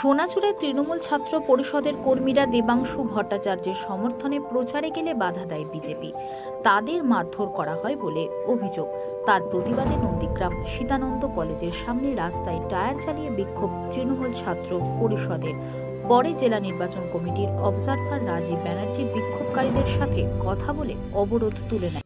সোনাচুরের তৃণমূল ছাত্র পরিষদের কর্মীরা দেবাংশু ভট্টাচার্যের সমর্থনে প্রচারে গেলে বাধা দেয় বিজেপি। তাদের মারধর করা হয় বলে অভিযোগ। তার প্রতিবাদে নন্দীগ্রাম সীতানন্দ কলেজের সামনে রাস্তায় টায়ার চালিয়ে বিক্ষোভ তৃণমূল ছাত্র পরিষদের। পরে জেলা নির্বাচন কমিটির অবজারভার রাজীব ব্যানার্জি বিক্ষোভকারীদের সাথে কথা বলে অবরোধ তুলে নেয়।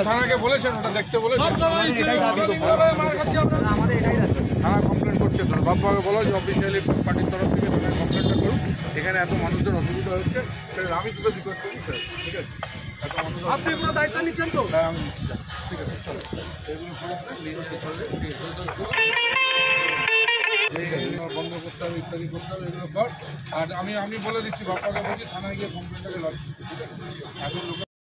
থানাকে বলেছেন ওটা দেখতে বলেছেন, থানা কমপ্লেন করছে তো বাবুকে বলা হয়েছে অফিসিয়ালি পার্টির তরফ থেকে থানায় কমপ্লেনটা করুন। এখানে এত মানুষজন অসুবিধা হচ্ছে, আমি তুলে বিকট করি স্যার, ঠিক আছে? এত মানুষ আপনি কোনো দায়িত্ব নিচ্ছেন তো? হ্যাঁ আমি নিচ্ছি, ঠিক আছে। এগুলো বন্ধ করতে হবে, ইত্যাদি করতে হবে, এগুলো কর। আর আমি বলে দিচ্ছি বাপ্পাকে বলছি থানায় গিয়ে কমপ্লেনটাকে লড়ছি, ঠিক আছে?